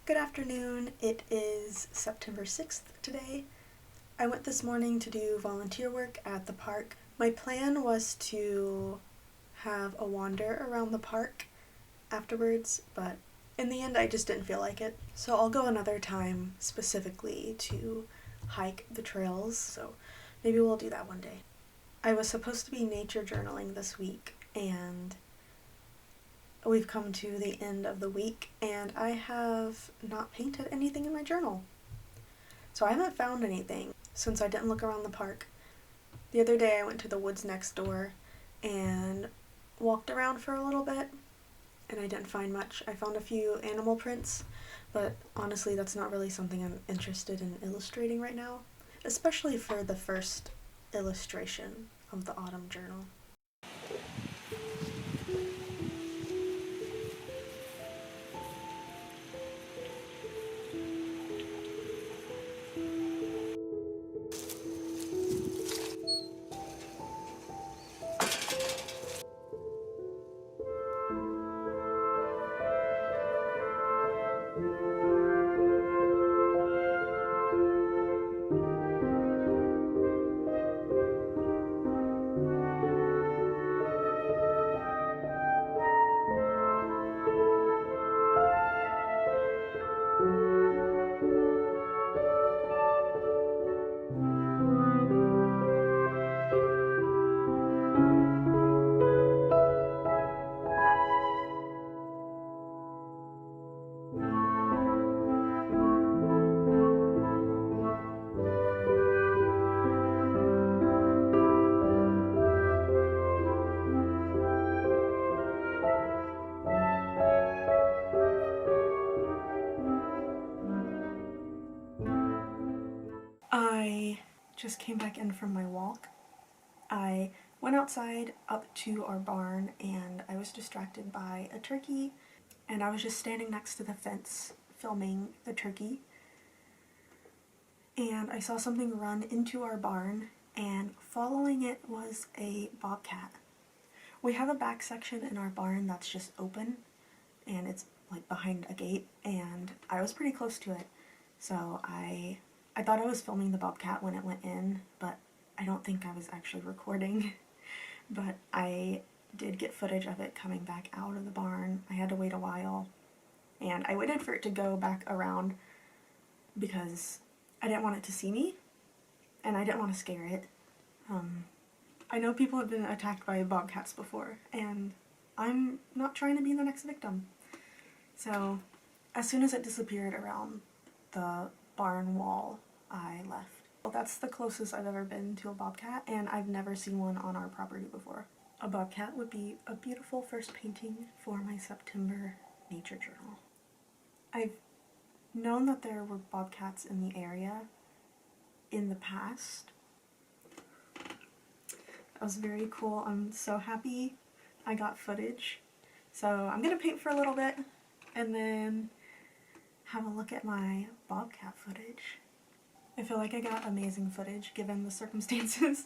Good afternoon. It is September 6th today. I went this morning to do volunteer work at the park. My plan was to have a wander around the park afterwards, but in the end I just didn't feel like it. So I'll go another time specifically to hike the trails, so maybe we'll do that one day. I was supposed to be nature journaling this week, and we've come to the end of the week, and I have not painted anything in my journal. So I haven't found anything since I didn't look around the park. The other day I went to the woods next door and walked around for a little bit, and I didn't find much. I found a few animal prints, but honestly that's not really something I'm interested in illustrating right now, especially for the first illustration of the autumn journal. I just came back in from my walk. I went outside up to our barn and I was distracted by a turkey, and I was just standing next to the fence filming the turkey, and I saw something run into our barn, and following it was a bobcat. We have a back section in our barn that's just open, and it's like behind a gate, and I was pretty close to it, so I thought I was filming the bobcat when it went in, but I don't think I was actually recording. But I did get footage of it coming back out of the barn. I had to wait a while, and I waited for it to go back around because I didn't want it to see me, and I didn't want to scare it. I know people have been attacked by bobcats before, and I'm not trying to be the next victim. So as soon as it disappeared around the barn wall, I left. Well, that's the closest I've ever been to a bobcat, and I've never seen one on our property before. A bobcat would be a beautiful first painting for my September nature journal. I've known that there were bobcats in the area in the past. That was very cool. I'm so happy I got footage. So I'm gonna paint for a little bit and then have a look at my bobcat footage. I feel like I got amazing footage given the circumstances.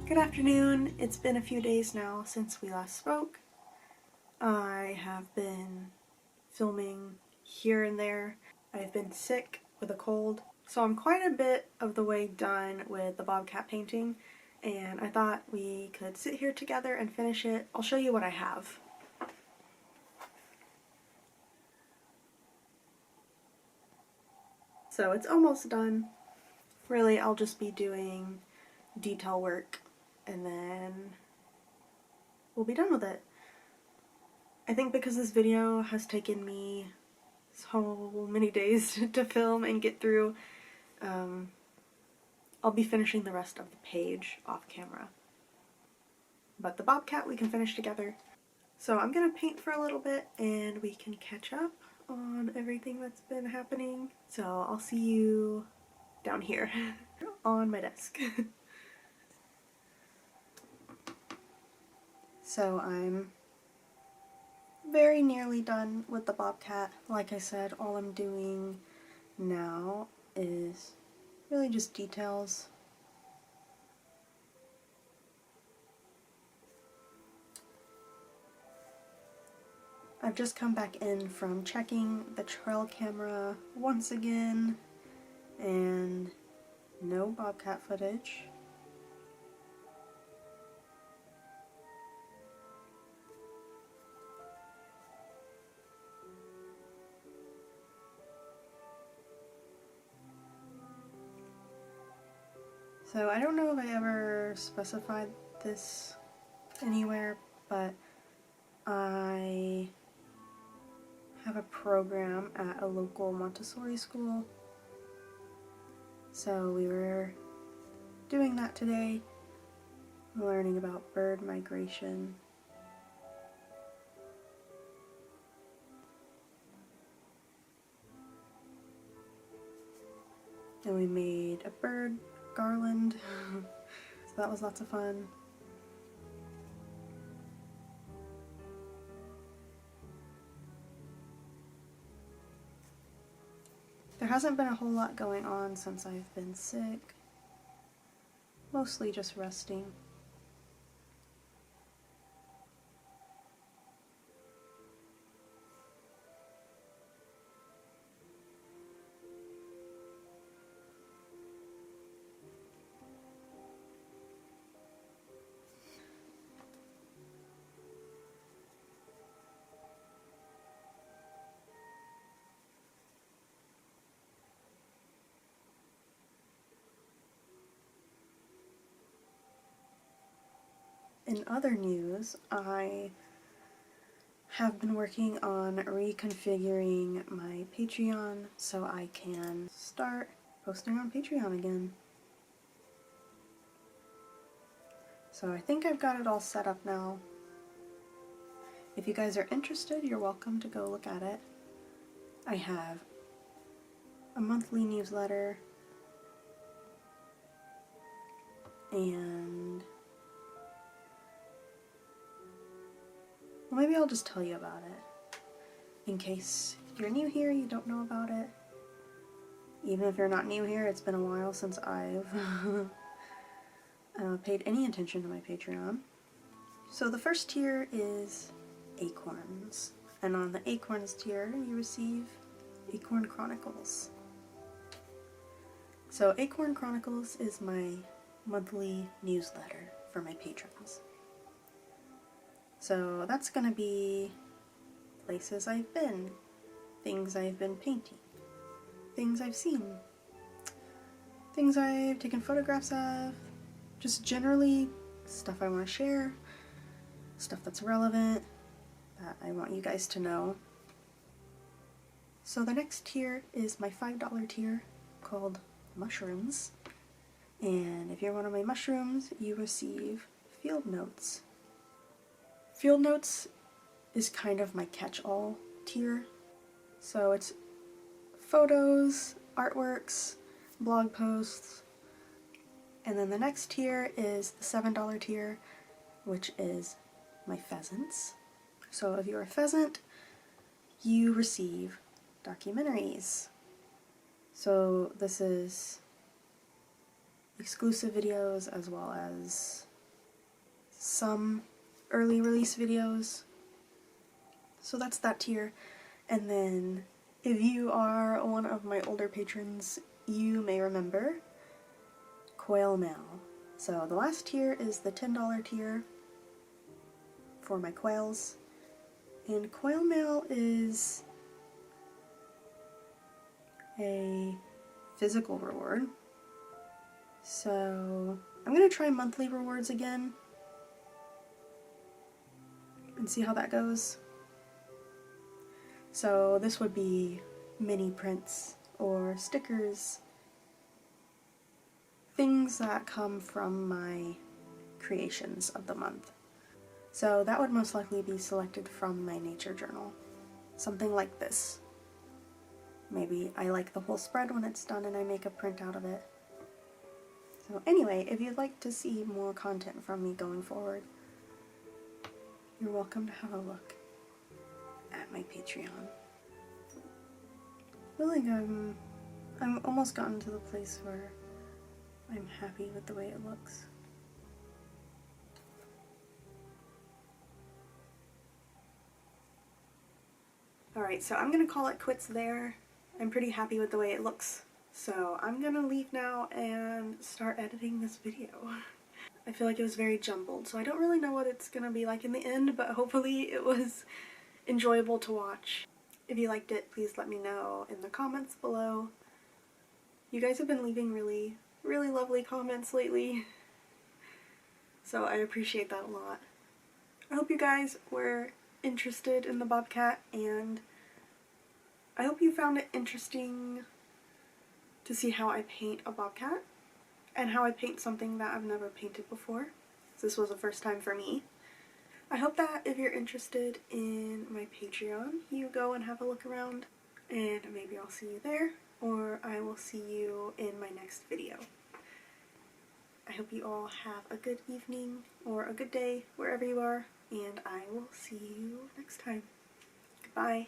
Good afternoon. It's been a few days now since we last spoke. I have been filming here and there. I've been sick with a cold, so I'm quite a bit of the way done with the Bobcat painting, and I thought we could sit here together and finish it. I'll show you what I have. So it's almost done. Really, I'll just be doing detail work and then we'll be done with it. I think because this video has taken me so many days to film and get through, I'll be finishing the rest of the page off camera. But the Bobcat we can finish together. So I'm gonna paint for a little bit and we can catch up on everything that's been happening. So I'll see you down here on my desk. So I'm very nearly done with the Bobcat. Like I said, all I'm doing now is really just details. I've just come back in from checking the trail camera once again, and no Bobcat footage. So I don't know if I ever specified this anywhere, but I have a program at a local Montessori school. So we were doing that today, learning about bird migration. And we made a bird garland, so that was lots of fun. There hasn't been a whole lot going on since I've been sick, mostly just resting. In other news, I have been working on reconfiguring my Patreon so I can start posting on Patreon again. So I think I've got it all set up now. If you guys are interested, you're welcome to go look at it. I have a monthly newsletter and well, maybe I'll just tell you about it. In case you're new here, you don't know about it. Even if you're not new here, it's been a while since I've paid any attention to my Patreon. So the first tier is Acorns. And on the Acorns tier, you receive Acorn Chronicles. So Acorn Chronicles is my monthly newsletter for my patrons. So that's going to be places I've been, things I've been painting, things I've seen, things I've taken photographs of, just generally stuff I want to share, stuff that's relevant, that I want you guys to know. So the next tier is my $5 tier called Mushrooms. And if you're one of my mushrooms, you receive field notes. Field notes is kind of my catch-all tier. So it's photos, artworks, blog posts, and then the next tier is the $7 tier, which is my pheasants. So if you're a pheasant, you receive documentaries. So this is exclusive videos as well as some early release videos. So that's that tier. And then if you are one of my older patrons, you may remember Coil Mail. So the last tier is the $10 tier for my coils. And Coil Mail is a physical reward. So I'm going to try monthly rewards again and see how that goes. So this would be mini prints or stickers, things that come from my creations of the month. So that would most likely be selected from my nature journal. Something like this. Maybe I like the whole spread when it's done and I make a print out of it. So anyway, if you'd like to see more content from me going forward, you're welcome to have a look at my Patreon. I feel like I'm almost gotten to the place where I'm happy with the way it looks. Alright, so I'm gonna call it quits there. I'm pretty happy with the way it looks. So I'm gonna leave now and start editing this video. I feel like it was very jumbled, so I don't really know what it's gonna be like in the end, but hopefully it was enjoyable to watch. If you liked it, please let me know in the comments below. You guys have been leaving really, really lovely comments lately, so I appreciate that a lot. I hope you guys were interested in the Bobcat, and I hope you found it interesting to see how I paint a Bobcat and how I paint something that I've never painted before. This was the first time for me. I hope that if you're interested in my Patreon, you go and have a look around, and maybe I'll see you there, or I will see you in my next video. I hope you all have a good evening or a good day wherever you are, and I will see you next time. Goodbye.